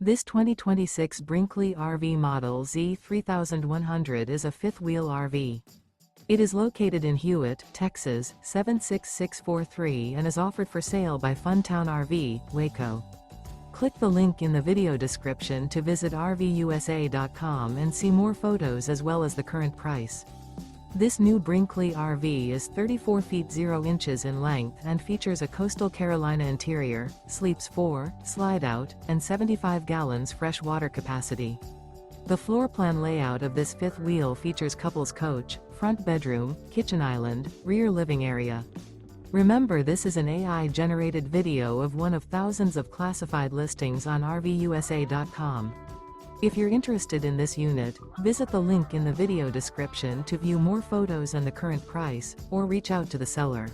This 2026 Brinkley RV Model Z 3100 is a fifth-wheel RV. It is located in Hewitt, Texas, 76643 and is offered for sale by Funtown RV, Waco. Click the link in the video description to visit RVUSA.com and see more photos as well as the current price. This new Brinkley RV is 34 feet 0 inches in length and features a coastal Carolina interior, sleeps 4, slide-out, and 75 gallons fresh water capacity. The floor plan layout of this fifth wheel features couples coach, front bedroom, kitchen island, rear living area. Remember, this is an AI-generated video of one of thousands of classified listings on RVUSA.com. If you're interested in this unit, visit the link in the video description to view more photos and the current price, or reach out to the seller.